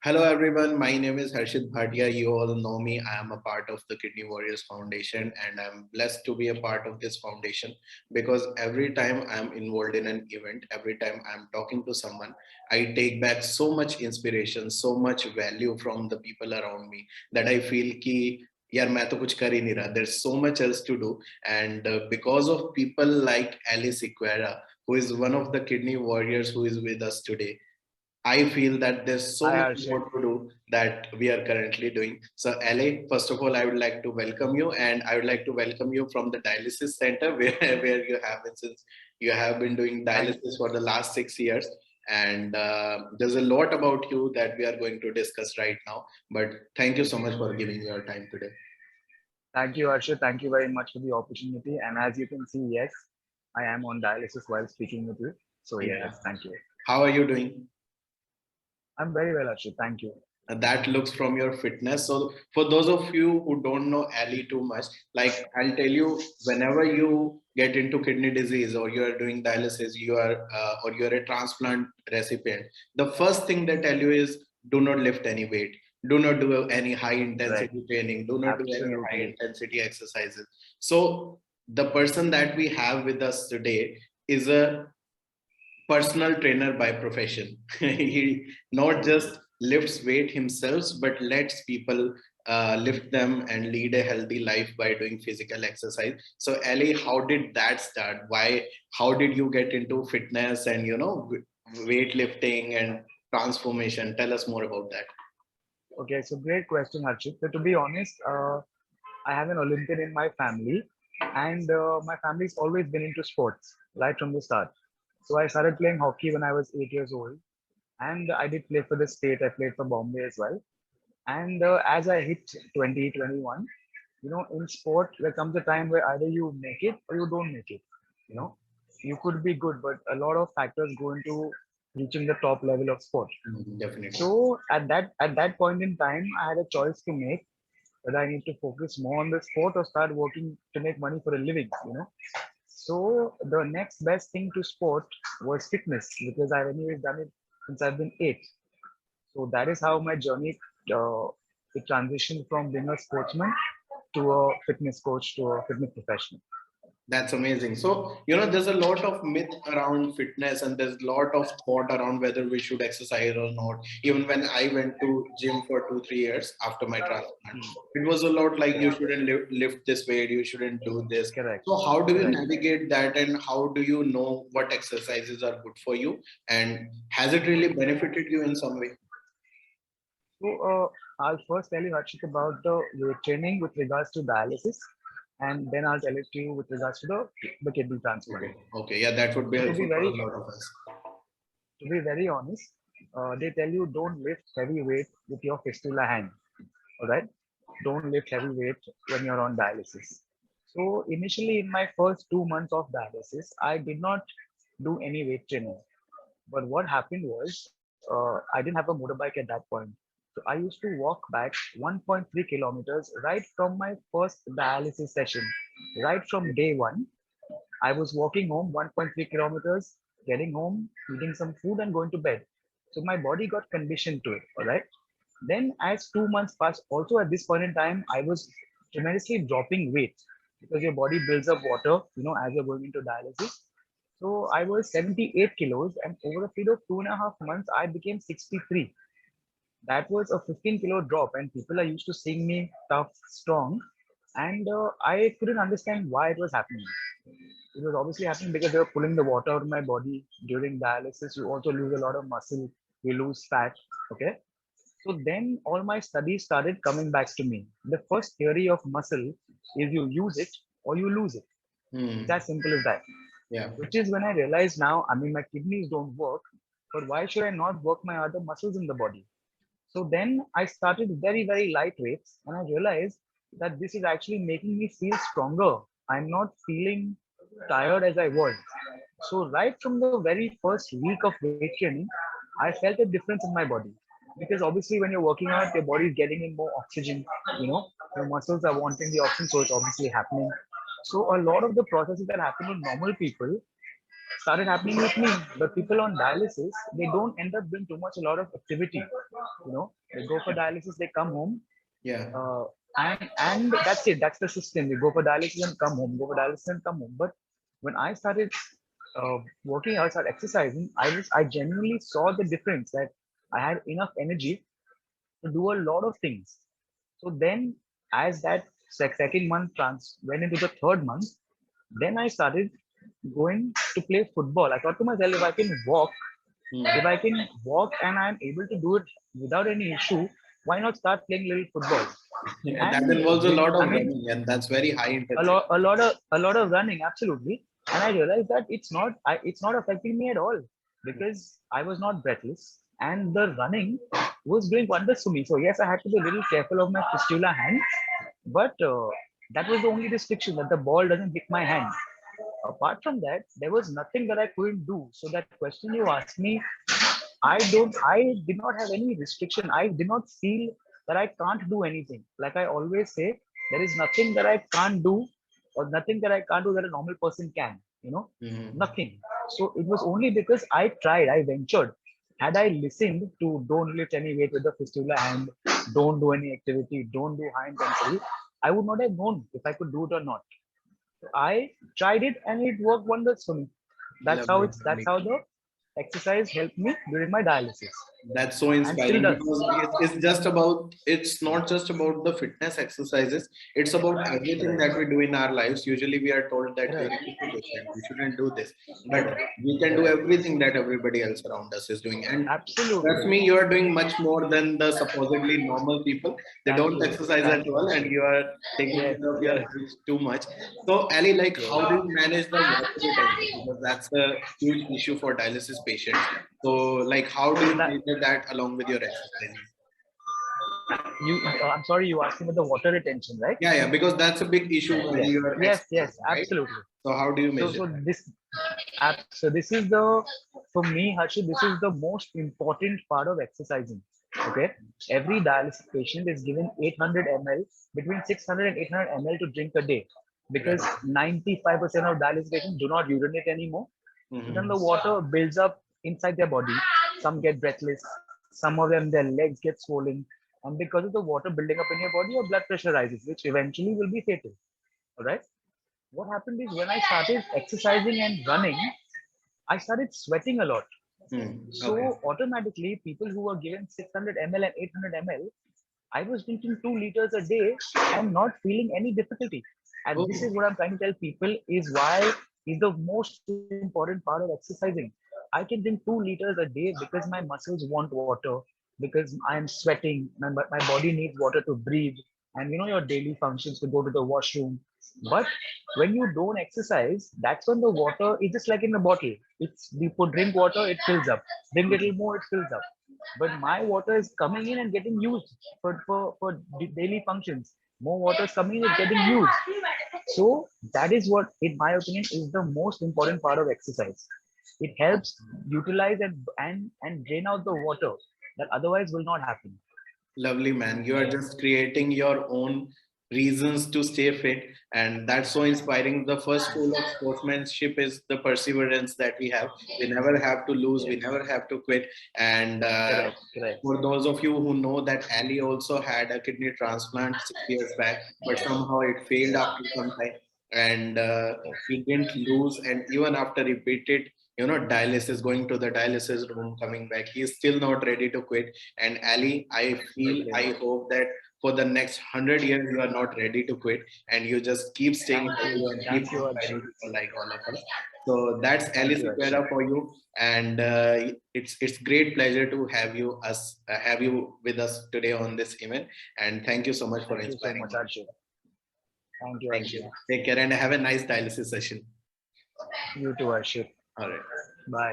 Hello everyone, my name is Harshit Bhatia. You all know me. I am a part of the Kidney Warriors Foundation and I'm blessed to be a part of this foundation because every time I'm involved in an event, every time I'm talking to someone, I take back so much inspiration, so much value from the people around me that I feel कि यार मैं तो कुछ कर ही नहीं रहा. There's so much else to do, and because of people like Alice Sequeira, who is one of the kidney warriors who is with us today, I feel that there's so Hi much Arshit. more to do that we are currently doing. So, LA, first of all, I would like to welcome you, and I would like to welcome you from the dialysis center where you have been since you have been doing Thank dialysis for the last 6 years. And there's a lot about you that we are going to discuss right now. But thank you so much for giving your time today. thank you Arshit. Thank you very much for the opportunity. And as you can see, yes, I am on dialysis while speaking with you. So Yeah. yes, thank you. How are you doing? I'm very well, Arshit. Thank you. That looks from your fitness. So for those of you who don't know Ali too much, like I'll tell you, whenever you get into kidney disease or you are doing dialysis, you are or you're a transplant recipient, the first thing they tell you is do not lift any weight, do not do any high Right. intensity training, do not do any high Absolutely. intensity exercises. So the person that we have with us today is a personal trainer by profession. He not just lifts weight himself, but lets people lift them and lead a healthy life by doing physical exercise. So, Ali, how did that start? Why? How did you get into fitness and weightlifting and transformation? Tell us more about that. Okay, so great question, Arshit. So to be honest, I have an Olympian in my family, and my family's always been into sports right from the start. So I started playing hockey when I was 8 years old, and I did play for the state. I played for Bombay as well. And as I hit 20, 21, in sport, there comes a time where either you make it or you don't make it. You know, you could be good, but a lot of factors go into reaching the top level of sport. Definitely. So at that point in time, I had a choice to make whether I need to focus more on the sport or start working to make money for a living. So the next best thing to sport was fitness because I've anyways done it since I've been 8. So that is how my journey uh, it transitioned from being a sportsman to a fitness coach to a fitness professional. That's amazing. So, there's a lot of myth around fitness and there's a lot of thought around whether we should exercise or not. Even when I went to gym for 2, 3 years after my transplant, it was a lot like you Yeah, shouldn't lift this weight, you shouldn't do this. correct, So, how do you correct. navigate that and how do you know what exercises are good for you? And has it really benefited you in some way? So I'll first tell you, Harshit, about the weight training with regards to dialysis, and then I'll tell it to you with regards to the kidney transplant. Okay. Okay. Yeah, that would be So helpful for a lot of us. to be very honest, they tell you don't lift heavy weight with your fistula hand. All right, don't lift heavy weight when you're on dialysis. So initially, in my first 2 months of dialysis, I did not do any weight training. But what happened was, I didn't have a motorbike at that point. So I used to walk back 1.3 kilometers right from my first dialysis session. Right from day one, I was walking home 1.3 kilometers, getting home, eating some food, and going to bed. So my body got conditioned to it. All right. Then, as 2 months passed, also at this point in time, I was tremendously dropping weight because your body builds up water, as you're going into dialysis. So I was 78 kilos, and over a period of 2.5 months, I became 63. That was a 15 kilo drop, and people are used to seeing me tough, strong, and I couldn't understand why it was happening. It was obviously happening because they were pulling the water out of my body during dialysis. You also lose a lot of muscle, you lose fat. Okay. So then all my studies started coming back to me. The first theory of muscle is you use it or you lose it. It's Hmm. as simple as that. Yeah. Which is when I realized now, I mean, my kidneys don't work, but why should I not work my other muscles in the body? So then I started very, very light weights and I realized that this is actually making me feel stronger. I'm not feeling tired as I was. So right from the very first week of weight training, I felt a difference in my body. Because obviously when you're working out, your body is getting in more oxygen, your muscles are wanting the oxygen, so it's obviously happening. So a lot of the processes that happen in normal people started happening with me. But people on dialysis, they don't end up doing too much, a lot of activity. They go for dialysis, they come home, Yeah. uh, and that's it. That's the system. They go for dialysis and come home. Go for dialysis and come home. But when I started working out, started exercising, I genuinely saw the difference that I had enough energy to do a lot of things. So then, as that second month went into the third month, then I started going to play football. I thought to myself, if I can walk and I'm able to do it without any issue, why not start playing little football? Yeah, that And involves a with, lot I of mean, running, and that's very high intensity. a lot of running, absolutely. And I realized that it's not affecting me at all because I was not breathless, and the running was doing wonders to me. So yes, I had to be a little careful of my fistula hand, but that was the only restriction, that the ball doesn't hit my hand. Apart from that, there was nothing that I couldn't do. So that question you asked me, I did not have any restriction. I did not feel that I can't do anything. Like I always say, there is nothing that I can't do or nothing that I can't do that a normal person can, Mhm. nothing. So it was only because I tried, I ventured. Had I listened to don't lift any weight with the fistula hand, don't do any activity, don't do high intensity, I would not have known if I could do it or not. So I tried it and it worked wonders for me. Lovely, That's lovely. how the exercise helped me during my dialysis That's so and still inspiring does. because it's not just about the fitness exercises, it's about everything Correct. that we do in our lives. Usually we are told that you're Correct. a kidney patient, you shouldn't do this, but Correct. we can do Correct. everything that everybody else around us is doing. And trust Absolutely. me, you are doing much more than the supposedly normal people. They Thank don't you. exercise at Thank you, all, and Harshit. you are taking Yes. care of your Yes. health too much. So, Ali, like, Yes. how do you manage the water retention? Because that's a huge issue for dialysis patients. So, like, how do So you that measure that along with your exercises? I'm sorry, you asked me about the water retention, right? Yeah, yeah, because that's a big issue when Yes. you are Yes. Yes. exercising, right? Absolutely. So, how do you So measure so that? this is the for me, Harshit, this is the most important part of exercising. Okay. Every dialysis patient is given 800 ml, between 600 and 800 ml to drink a day, because Right. 95% of dialysis patients do not urinate anymore. So then Mm-hmm. the water builds up inside their body. Some get breathless. Some of them, their legs get swollen. And because of the water building up in your body, your blood pressure rises, which eventually will be fatal. All right. What happened is when I started exercising and running, I started sweating a lot. Okay. So automatically, people who were given 600 ml and 800 ml, I was drinking 2 liters a day and not feeling any difficulty. And this Oh. is what I'm trying to tell people is why is the most important part of exercising. I can drink 2 liters a day because my muscles want water, because I am sweating, my body needs water to breathe, and your daily functions to go to the washroom. But when you don't exercise, that's when the water is just like in a bottle. It's we put drink water, it fills up. Drink little more, it fills up. But my water is coming in and getting used for daily functions. More water is coming in, it's getting used. So that is what, in my opinion, is the most important part of exercise. It helps utilize and drain out the water that otherwise will not happen. Lovely, man. You are just creating your own reasons to stay fit. And that's so inspiring. The first rule of sportsmanship is the perseverance that we have. We never have to lose, we Yes, never have to quit. And correct, correct. for those of you who know that Ali also had a kidney transplant 6 years back, but somehow it failed Yes, after some time. And yes, he didn't lose. And even after repeated, dialysis, going to the dialysis room, coming back, he's still not ready to quit. And Ali, absolutely. I hope that for the next 100 years, you are not ready to quit and you just keep staying healthy and keep Thank you, inspiring Archie. people like all of us. So that's Ali Thank you, Archie. Sequeira for you. And it's great pleasure to have you with us today on this event. And thank you so much for Thank you so inspiring much, me. Archie. Thank you, Thank Archie. you. Take care and have a nice dialysis session. You too, Archie. All right. Bye.